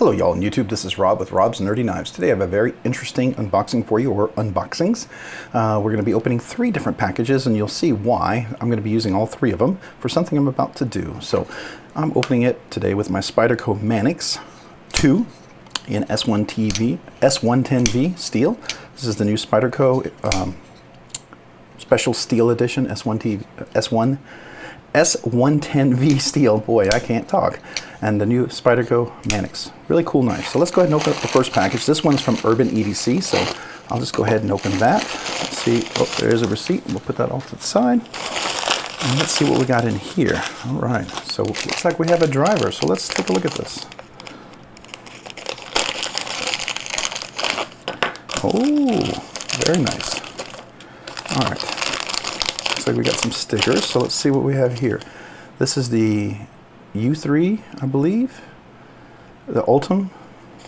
Hello y'all on YouTube, this is Rob with Rob's Nerdy Knives. Today I have a very interesting unboxing for you, or unboxings. We're going to be opening 3 different packages and you'll see why. I'm going to be using all 3 of them for something I'm about to do. So I'm opening it today with my Spyderco Manix 2 in S110V steel. This is the new Spyderco Special Steel Edition S110V steel. Boy, I can't talk. And the new Spyderco Manix. Really cool knife. So let's go ahead and open up the first package. This one's from Urban EDC, so I'll just go ahead and open that. Let's see. Oh, there's a receipt. We'll put that off to the side. And let's see what we got in here. All right. So it looks like we have a driver. So let's take a look at this. Oh, very nice. All right. Looks like we got some stickers. So let's see what we have here. This is the U3, I believe, the Ultim.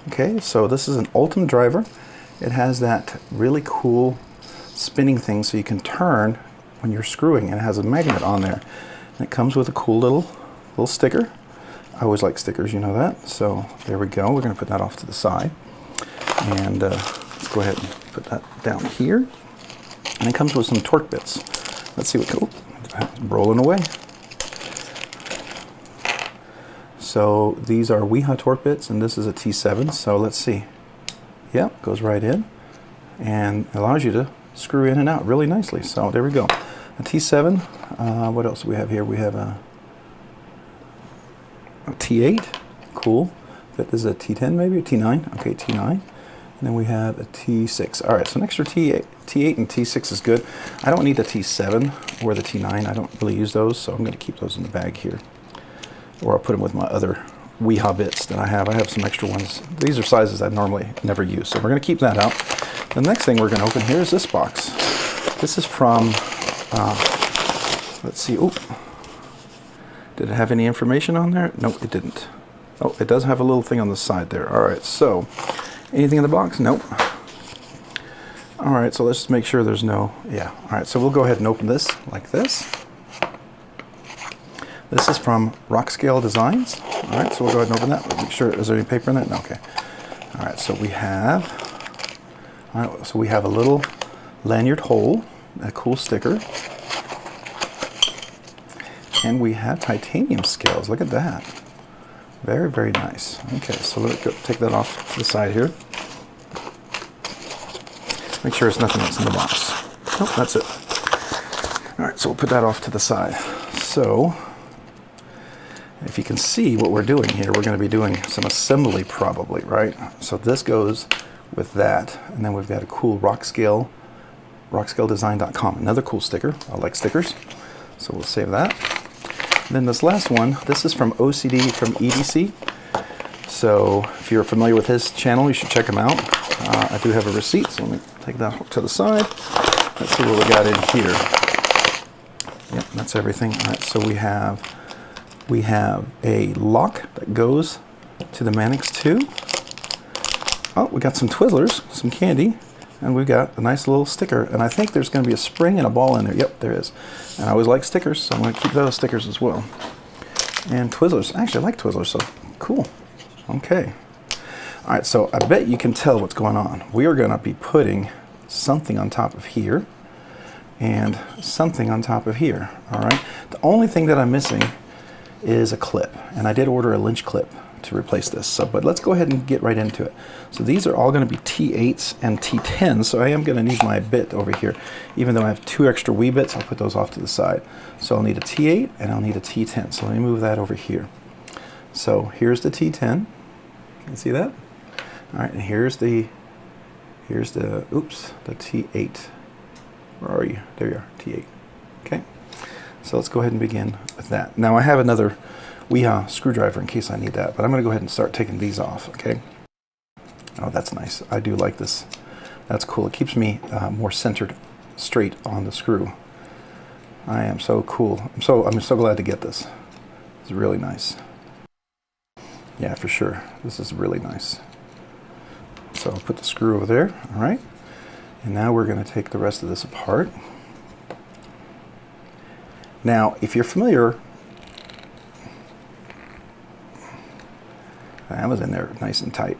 Okay, so this is an Ultim driver. It has that really cool spinning thing so you can turn when you're screwing, and it has a magnet on there. And it comes with a cool little sticker. I always like stickers, you know that. So there we go. We're going to put that off to the side. And let's go ahead and put that down here. And it comes with some torque bits. Let's see what cool. Rolling away. So these are Weha torque bits, and this is a T7. So let's see. Yep, goes right in and allows you to screw in and out really nicely. So there we go. A T7. What else do we have here? We have a T8. Cool. That is a T10 maybe, a T9. Okay, T9. And then we have a T6. All right, so an extra T8 and T6 is good. I don't need the T7 or the T9. I don't really use those, so I'm going to keep those in the bag here. Or I'll put them with my other Weha bits that I have. I have some extra ones. These are sizes I normally never use, so we're going to keep that out. The next thing we're going to open here is this box. This is from, let's see, oh, did it have any information on there? Nope, it didn't. Oh, it does have a little thing on the side there. All right, so anything in the box? Nope. All right, so let's just make sure there's no, yeah. All right, so we'll go ahead and open this like this. This is from Rockscale Designs. All right, so we'll go ahead and open that. Make sure, is there any paper in that? No, okay. All right, so we have, a little lanyard hole, a cool sticker, and we have titanium scales. Look at that. Very, very nice. Okay, so let's go take that off to the side here. Make sure there's nothing else in the box. Nope, that's it. All right, so we'll put that off to the side. So, if you can see what we're doing here, we're going to be doing some assembly probably, right? So this goes with that, and then we've got a cool Rockscale Design-RNKRSD, another cool sticker. I like stickers, so we'll save that. And then this last one, this is from OCD from EDC. So if you're familiar with his channel, you should check him out. I do have a receipt, so let me take that to the side. Let's see what we got in here. Yep, that's everything. All right, so we have a lock that goes to the Manix 2. Oh, we got some Twizzlers, some candy, and we've got a nice little sticker. And I think there's going to be a spring and a ball in there. Yep, there is. And I always like stickers, so I'm going to keep those stickers as well. And Twizzlers. Actually, I like Twizzlers, so cool. Okay. All right, so I bet you can tell what's going on. We are going to be putting something on top of here and something on top of here. All right. The only thing that I'm missing is a clip, and I did order a Lynch clip to replace this. So, but let's go ahead and get right into it. So these are all going to be T8s and T10s, so I am going to need my bit over here. Even though I have 2 extra wee bits, I'll put those off to the side. So I'll need a T8 and I'll need a T10. So let me move that over here. So here's the T10. You see that? All right, and here's the T8. Where are you? There you are, T8. Okay. So let's go ahead and begin with that. Now I have another Weha screwdriver in case I need that, but I'm going to go ahead and start taking these off, okay? Oh, that's nice. I do like this. That's cool. It keeps me more centered straight on the screw. I am so cool. I'm so glad to get this. It's really nice. Yeah, for sure. This is really nice. So I'll put the screw over there, all right? And now we're going to take the rest of this apart. Now, if you're familiar That was in there nice and tight.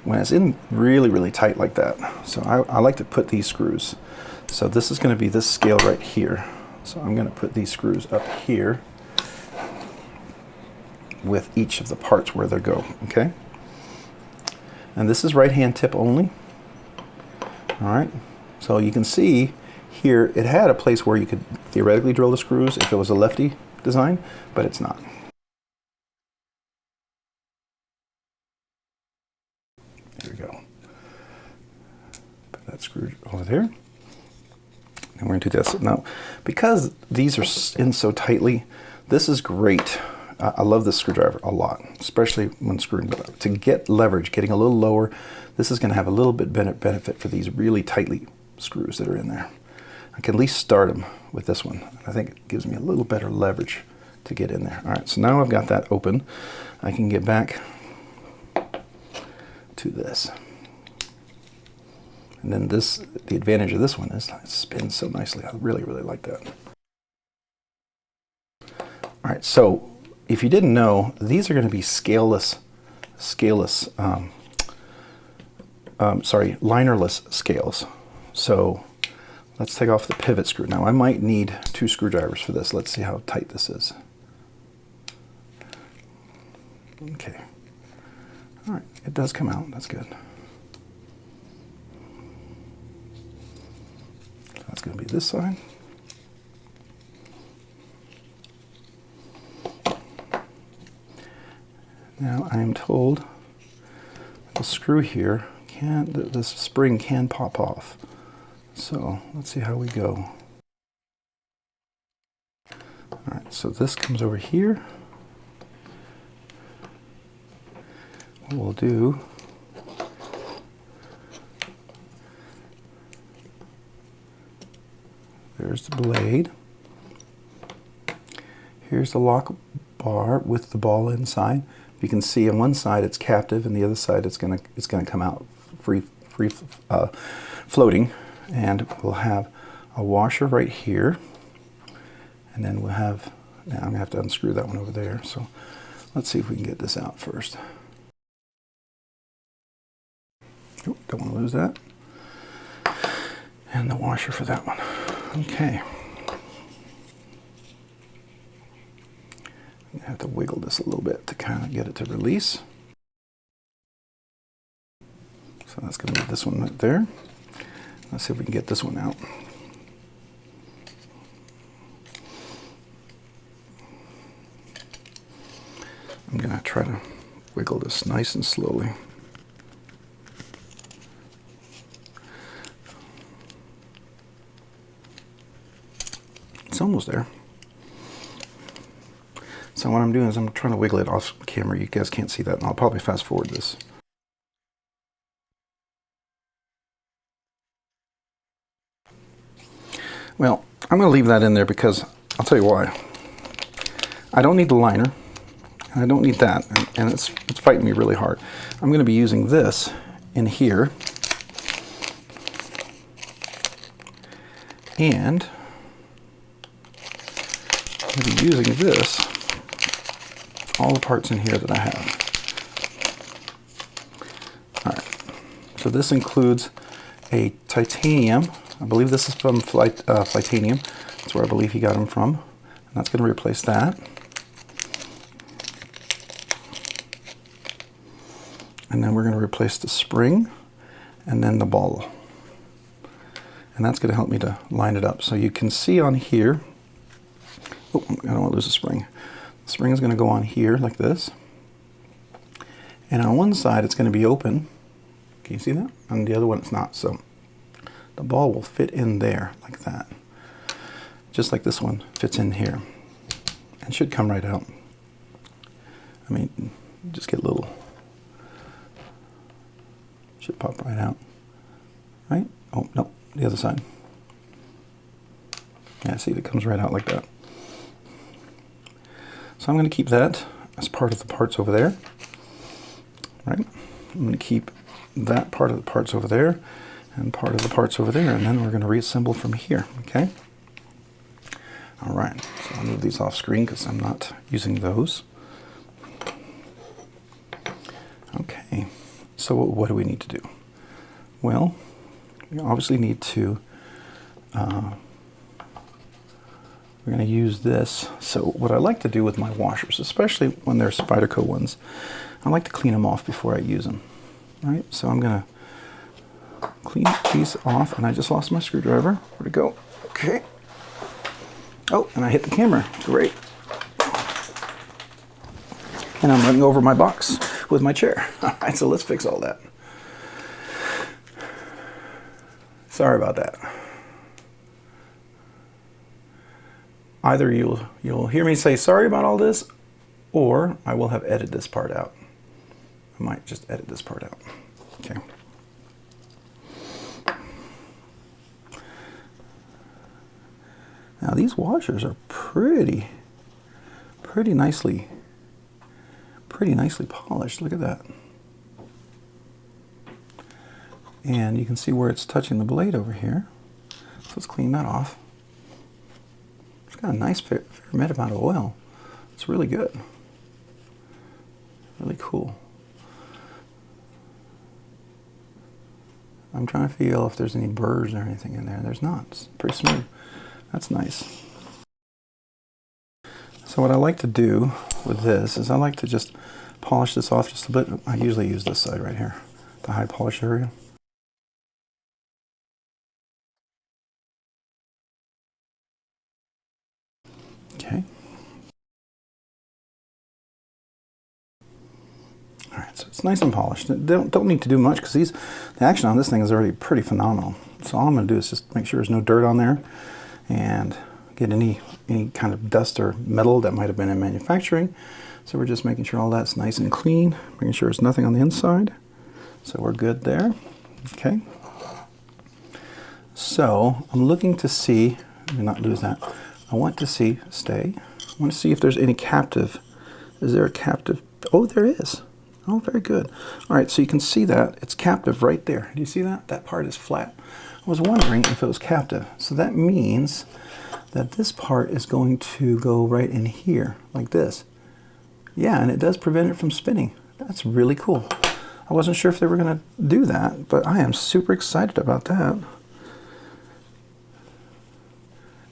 When it's in really, really tight like that, so I like to put these screws. So this is going to be this scale right here. So I'm going to put these screws up here with each of the parts where they go, okay? And this is right-hand tip only. All right, so you can see here it had a place where you could theoretically drill the screws if it was a lefty design, but it's not. There we go. Put that screw over there. And we're going to do this. Now, because these are in so tightly, this is great. I love this screwdriver a lot, especially when screwing. To get leverage, getting a little lower, this is going to have a little bit benefit for these really tightly screws that are in there. I can at least start them with this one. I think it gives me a little better leverage to get in there. All right, so now I've got that open. I can get back to this. And then this, the advantage of this one is it spins so nicely. I really, really like that. All right, so if you didn't know, these are going to be linerless scales. So let's take off the pivot screw. Now I might need 2 screwdrivers for this. Let's see how tight this is. Okay. All right, it does come out. That's good. So that's going to be this side. Now I am told the screw here this spring can pop off. So let's see how we go. All right, so this comes over here. What we'll do, there's the blade. Here's the lock bar with the ball inside. You can see on one side it's captive, and the other side it's gonna come out free floating. And we'll have a washer right here, and then we'll have. Now I'm gonna have to unscrew that one over there. So let's see if we can get this out first. Oh, don't want to lose that. And the washer for that one. Okay. I have to wiggle this a little bit to kind of get it to release. So that's going to be this one right there. Let's see if we can get this one out. I'm going to try to wiggle this nice and slowly. It's almost there. So what I'm doing is I'm trying to wiggle it off camera. You guys can't see that, and I'll probably fast forward this. Well, I'm going to leave that in there because I'll tell you why. I don't need the liner, and I don't need that, and it's fighting me really hard. I'm going to be using this in here, and I'm going to be using this, all the parts in here that I have. All right, so this includes a titanium. I believe this is from Titanium. That's where I believe he got them from. And that's going to replace that. And then we're going to replace the spring and then the ball. And that's going to help me to line it up. So you can see on here, oh, I don't want to lose the spring. The spring is going to go on here like this. And on one side it's going to be open. Can you see that? On the other one it's not. So the ball will fit in there like that. Just like this one fits in here. And should come right out. I mean, just get a little. Should pop right out. Right? Oh, no, the other side. Yeah, see, it comes right out like that. So I'm going to keep that as part of the parts over there. Right? I'm going to keep that part of the parts over there and part of the parts over there, and then we're going to reassemble from here, okay? All right, so I'll move these off screen because I'm not using those. Okay, so what do we need to do? Well, we obviously need to, we're going to use this. So what I like to do with my washers, especially when they're Spyderco ones, I like to clean them off before I use them. Right, so I'm going to clean these off, and I just lost my screwdriver. Where'd it go? Okay. Oh, and I hit the camera. Great. And I'm running over my box with my chair. All right, so let's fix all that. Sorry about that. Either you'll hear me say sorry about all this, or I will have edited this part out. I might just edit this part out. Okay. Now these washers are pretty nicely polished. Look at that. And you can see where it's touching the blade over here. So let's clean that off. It's got a nice fair amount of oil. It's really good. Really cool. I'm trying to feel if there's any burrs or anything in there. There's not. It's pretty smooth. That's nice. So what I like to do with this is I like to just polish this off just a bit. I usually use this side right here, the high polish area. Okay. All right, so it's nice and polished. Don't need to do much because the action on this thing is already pretty phenomenal. So all I'm going to do is just make sure there's no dirt on there and get any kind of dust or metal that might have been in manufacturing. So we're just making sure all that's nice and clean, making sure there's nothing on the inside. So we're good there. Okay. So I'm looking to see, let me not lose that. I want to see, I want to see if there's any captive. Is there a captive? Oh, there is. Oh, very good. All right, so you can see that it's captive right there. Do you see that? That part is flat. I was wondering if it was captive. So that means that this part is going to go right in here, like this. Yeah, and it does prevent it from spinning. That's really cool. I wasn't sure if they were going to do that, but I am super excited about that.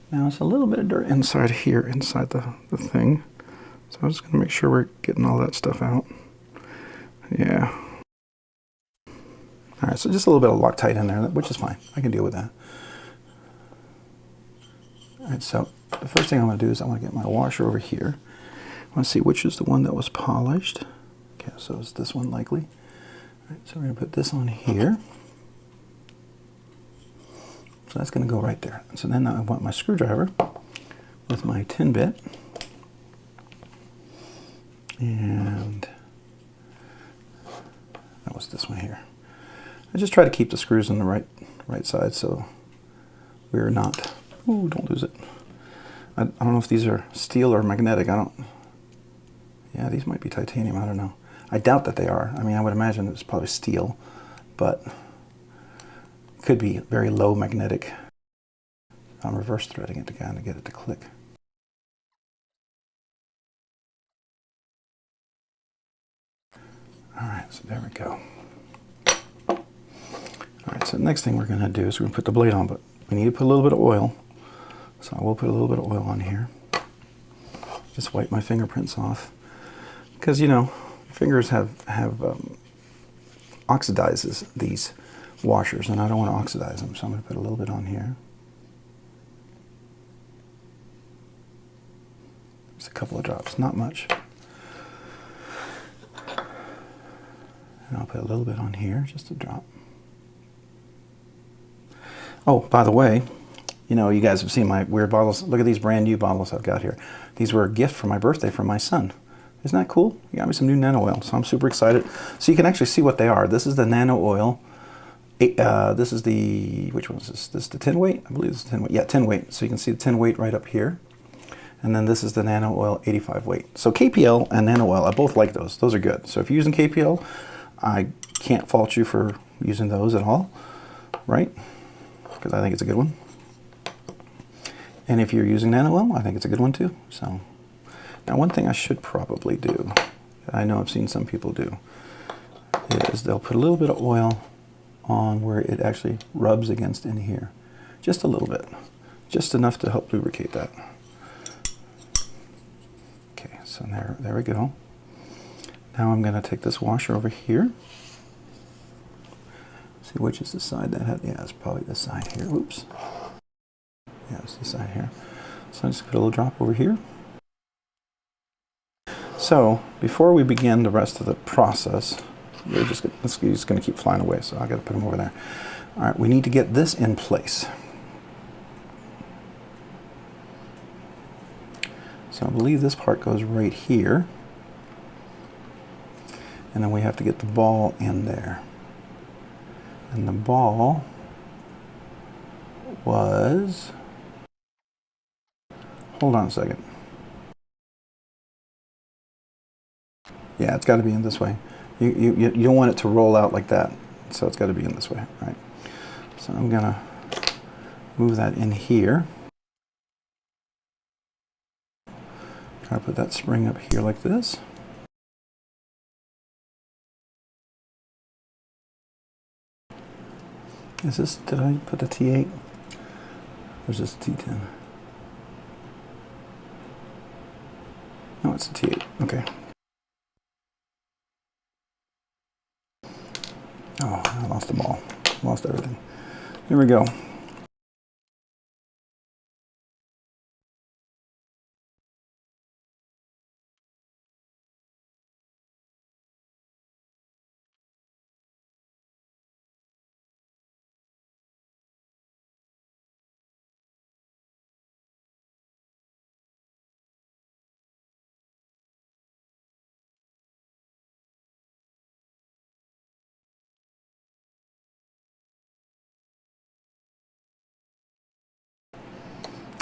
Now it's a little bit of dirt inside here, inside the thing. So I'm just going to make sure we're getting all that stuff out. Yeah. All right, so just a little bit of Loctite in there, which is fine. I can deal with that. All right, so the first thing I want to do is I want to get my washer over here. I want to see which is the one that was polished. Okay, so it's this one likely. All right, so we're going to put this on here. So that's going to go right there. So then I want my screwdriver with my 10 bit. And that was this one here. I just try to keep the screws on the right side so we're not, ooh, don't lose it. I don't know if these are steel or magnetic. Yeah, these might be titanium, I don't know. I doubt that they are. I mean, I would imagine it's probably steel, but it could be very low magnetic. I'm reverse threading it to kind of get it to click. All right, so there we go. All right, so the next thing we're going to do is we're going to put the blade on, but we need to put a little bit of oil. So I will put a little bit of oil on here. Just wipe my fingerprints off. Because, you know, fingers oxidizes these washers, and I don't want to oxidize them, so I'm going to put a little bit on here. Just a couple of drops, not much. And I'll put a little bit on here, just a drop. Oh, by the way, you know, you guys have seen my weird bottles. Look at these brand new bottles I've got here. These were a gift for my birthday from my son. Isn't that cool? He got me some new nano oil, so I'm super excited. So you can actually see what they are. This is the nano oil. This is the, which one is this? This is the 10 weight? I believe this is 10 weight. Yeah, 10 weight. So you can see the 10 weight right up here. And then this is the nano oil 85 weight. So KPL and nano oil, I both like those. Those are good. So if you're using KPL, I can't fault you for using those at all, right? Because I think it's a good one. And if you're using nano oil, I think it's a good one too. So now one thing I should probably do, that I know I've seen some people do, is they'll put a little bit of oil on where it actually rubs against in here. Just a little bit. Just enough to help lubricate that. Okay, so there we go. Now I'm going to take this washer over here. See which is the side that had, yeah, it's probably this side here. Oops. Yeah, it's this side here. So I just put a little drop over here. So before we begin the rest of the process, this is going to keep flying away, so I got to put them over there. All right, we need to get this in place. So I believe this part goes right here. And then we have to get the ball in there. And the ball was, hold on a second. Yeah, it's got to be in this way. You don't want it to roll out like that, so it's got to be in this way, right? So I'm going to move that in here. Try to put that spring up here like this. Is this, did I put the T8? Or is this the T10? No, it's the T8, okay. Oh, I lost the ball. Lost everything. Here we go.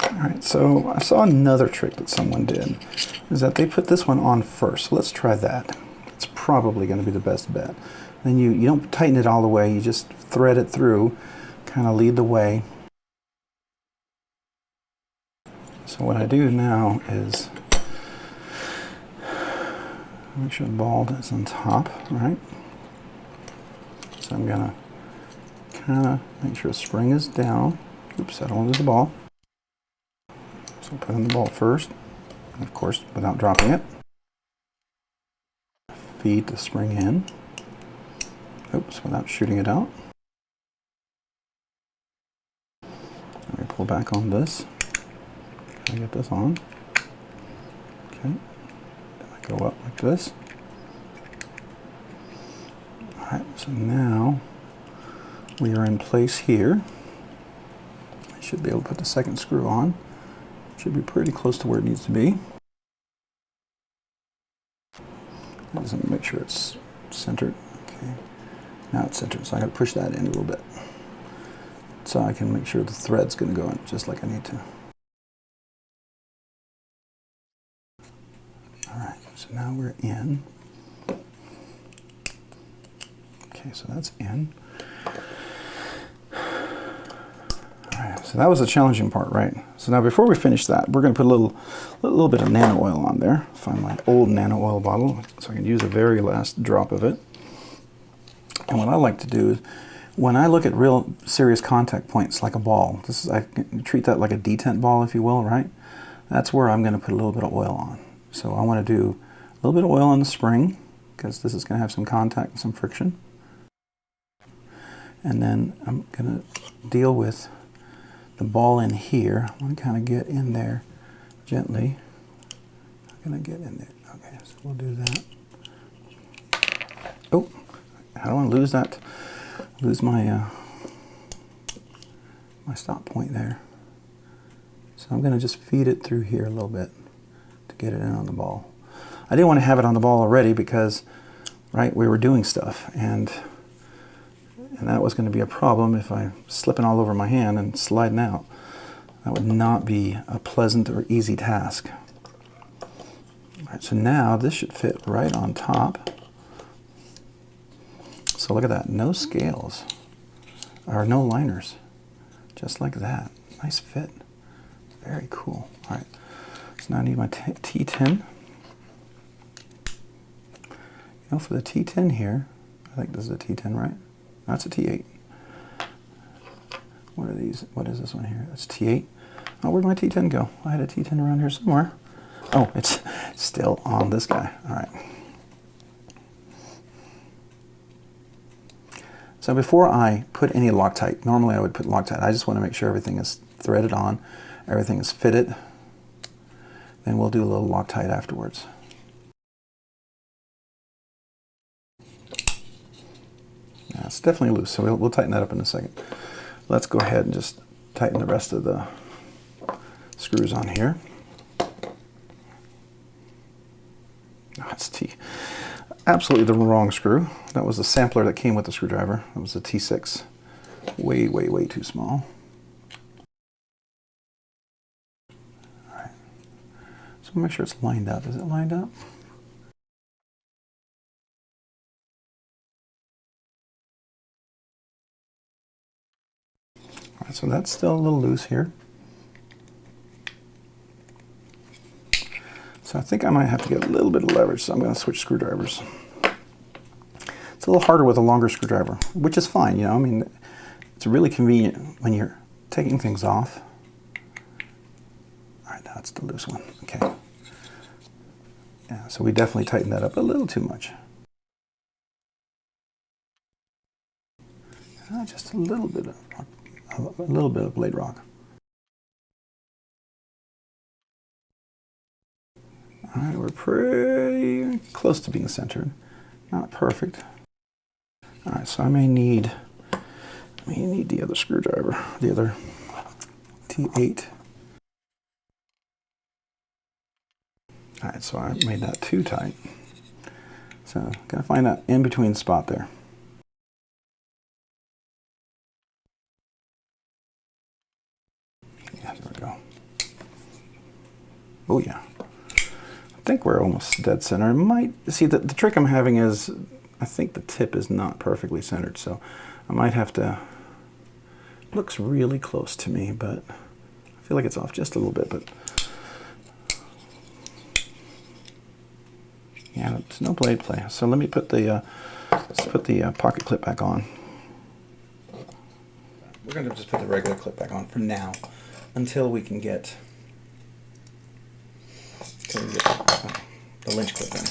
Alright, so I saw another trick that someone did, is that they put this one on first. So let's try that. It's probably going to be the best bet. Then you don't tighten it all the way, you just thread it through, kind of lead the way. So what I do now is make sure the ball is on top, right? So I'm going to kind of make sure the spring is down. Oops, I don't want to lose the ball. So put in the ball first, and of course, without dropping it. Feed the spring in. Oops, without shooting it out. Let me pull back on this. Can I get this on? Okay. Then I go up like this. Alright, so now we are in place here. I should be able to put the second screw on. Should be pretty close to where it needs to be. I just want to make sure it's centered. Okay, now it's centered, so I got to push that in a little bit, so I can make sure the thread's going to go in just like I need to. All right, so now we're in. Okay, so that's in. So that was the challenging part, right? So now before we finish that, we're going to put a little bit of nano oil on there. Find my old nano oil bottle so I can use the very last drop of it. And what I like to do is, when I look at real serious contact points like a ball, I treat that like a detent ball, if you will, right? That's where I'm going to put a little bit of oil on. So I want to do a little bit of oil on the spring, because this is going to have some contact and some friction. And then I'm going to deal with the ball in here. I want to kind of get in there gently. I'm going to get in there. Okay, so we'll do that. Oh, I don't want to lose that. Lose my my stop point there. So I'm going to just feed it through here a little bit to get it in on the ball. I didn't want to have it on the ball already because, right, we were doing stuff, and that was going to be a problem if I'm slipping all over my hand and sliding out. That would not be a pleasant or easy task. All right, so now this should fit right on top. So look at that, no scales, or no liners, just like that. Nice fit, very cool. All right, so now I need my T10. You know, for the T10 here, I think this is a T10, right? That's a T8. What are these? What is this one here? That's T8. Oh, where'd my T10 go? I had a T10 around here somewhere. Oh, it's still on this guy. All right. So before I put any Loctite, normally I would put Loctite. I just want to make sure everything is threaded on, everything is fitted. Then we'll do a little Loctite afterwards. Yeah, it's definitely loose, so we'll tighten that up in a second. Let's go ahead and just tighten the rest of the screws on here. Oh, it's absolutely the wrong screw. That was the sampler that came with the screwdriver. That was a T6. Way, way, way too small. All right. So make sure it's lined up. Is it lined up? All right, so that's still a little loose here. So I think I might have to get a little bit of leverage, so I'm going to switch screwdrivers. It's a little harder with a longer screwdriver, which is fine, you know. I mean, it's really convenient when you're taking things off. All right, now it's the loose one. Okay. Yeah, so we definitely tightened that up a little too much. Just a little bit of blade rock. All right, we're pretty close to being centered. Not perfect. All right, so I may need the other screwdriver, the other T8. All right, so I made that too tight. So gotta find that in-between spot there. Yeah, there we go. Oh yeah. I think we're almost dead center. The trick I'm having is I think the tip is not perfectly centered, so I might have to. Looks really close to me, but I feel like it's off just a little bit. But yeah, it's no blade play. So let me put the pocket clip back on. We're going to just put the regular clip back on for now, until we can get. The lynch clip in.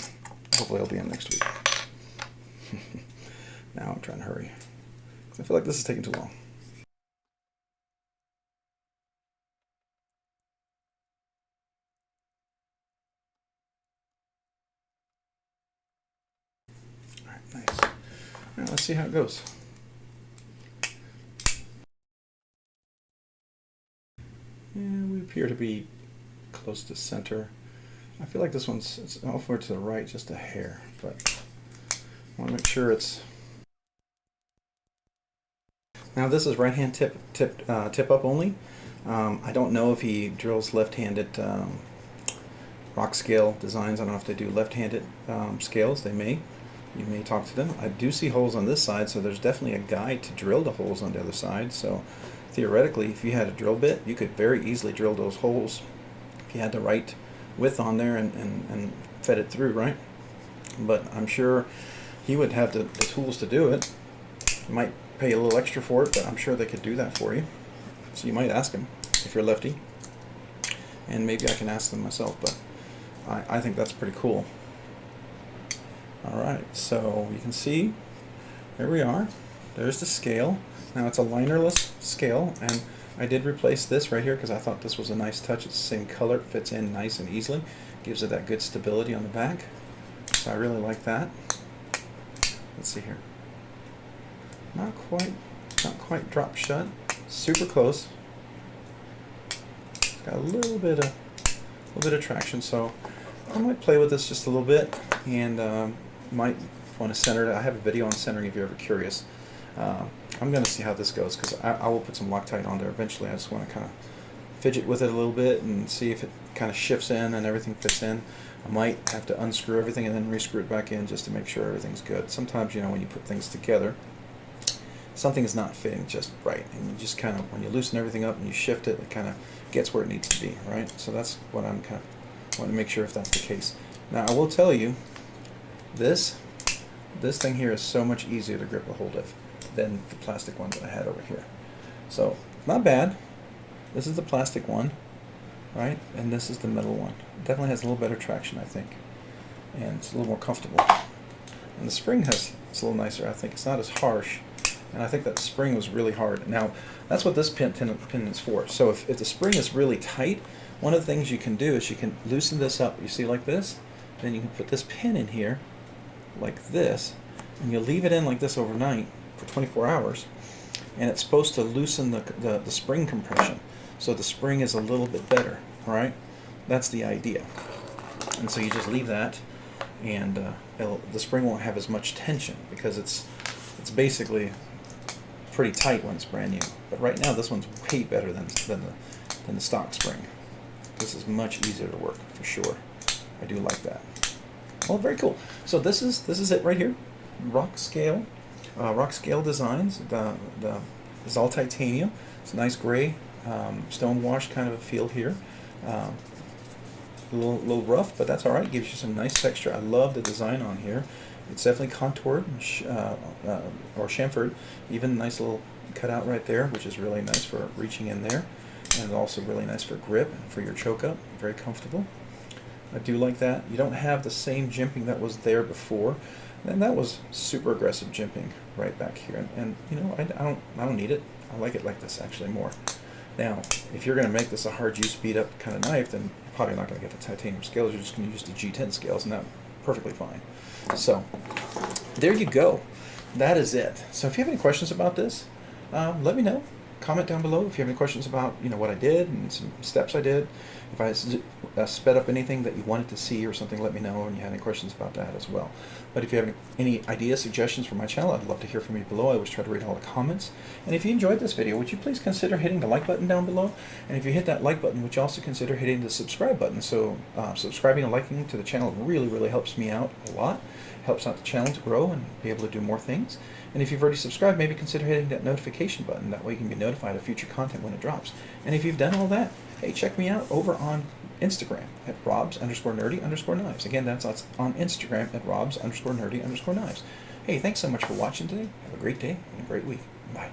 Hopefully it'll be in next week. Now I'm trying to hurry. I feel like this is taking too long. Alright, nice. Now let's see how it goes. And we appear to be close to center. I feel like this one's off to the right just a hair, but I want to make sure it's. Now this is right-hand tip up only. I don't know if he drills left-handed Rockscale designs. I don't know if they do left-handed scales. They may. You may talk to them. I do see holes on this side, so there's definitely a guide to drill the holes on the other side. So theoretically, if you had a drill bit, you could very easily drill those holes if you had the right width on there and fed it through, right? But I'm sure he would have the tools to do it. You might pay a little extra for it, but I'm sure they could do that for you. So you might ask him if you're lefty, and maybe I can ask them myself, but I think that's pretty cool. All right, so you can see, there we are. There's the scale. Now it's a linerless scale, and I did replace this right here because I thought this was a nice touch. It's the same color, it fits in nice and easily, gives it that good stability on the back. So I really like that. Let's see here. Not quite dropped shut. Super close. It's got a little bit of traction, so I might play with this just a little bit, and might want to center it. I have a video on centering if you're ever curious. I'm going to see how this goes because I will put some Loctite on there eventually. I just want to kind of fidget with it a little bit and see if it kind of shifts in and everything fits in. I might have to unscrew everything and then rescrew it back in just to make sure everything's good. Sometimes, you know, when you put things together, something is not fitting just right, and you just kind of, when you loosen everything up and you shift it, it kind of gets where it needs to be, right? So that's what I'm kind of want to make sure if that's the case. Now I will tell you, this This thing here is so much easier to grip a hold of than the plastic one that I had over here. So, not bad. This is the plastic one, right? And this is the metal one. It definitely has a little better traction, I think. And it's a little more comfortable. And the spring it's a little nicer, I think. It's not as harsh. And I think that spring was really hard. Now, that's what this pin is for. So if the spring is really tight, one of the things you can do is you can loosen this up. You see, like this? Then you can put this pin in here, like this, and you leave it in like this overnight for 24 hours. And it's supposed to loosen the spring compression. So the spring is a little bit better, all right? That's the idea. And so you just leave that, and the spring won't have as much tension because it's basically pretty tight when it's brand new. But right now this one's way better than the stock spring. This is much easier to work for sure. I do like that. Well, very cool. So this is it right here. Rockscale Designs. It's all titanium. It's a nice gray stone wash kind of a feel here. A little rough, but that's all right. Gives you some nice texture. I love the design on here. It's definitely contoured or chamfered. Even a nice little cutout right there, which is really nice for reaching in there, and also really nice for grip and for your choke up. Very comfortable. I do like that. You don't have the same jimping that was there before, and that was super aggressive jimping right back here. And you know, I don't need it. I like it like this actually more. Now, if you're going to make this a hard use beat up kind of knife, then you're probably not going to get the titanium scales. You're just going to use the G10 scales, and that's perfectly fine. So, there you go. That is it. So if you have any questions about this, let me know. Comment down below if you have any questions about what I did and some steps I did. If I sped up anything that you wanted to see or something, let me know, and you had any questions about that as well. But if you have any ideas, suggestions for my channel, I'd love to hear from you below. I always try to read all the comments. And if you enjoyed this video, would you please consider hitting the like button down below? And if you hit that like button, would you also consider hitting the subscribe button? So subscribing and liking to the channel really, really helps me out a lot. Helps out the channel to grow and be able to do more things. And if you've already subscribed, maybe consider hitting that notification button. That way you can be notified of future content when it drops. And if you've done all that, hey, check me out over on Instagram at robs_nerdy_knives. Again, that's on Instagram at robs_nerdy_knives. Hey, thanks so much for watching today. Have a great day and a great week. Bye.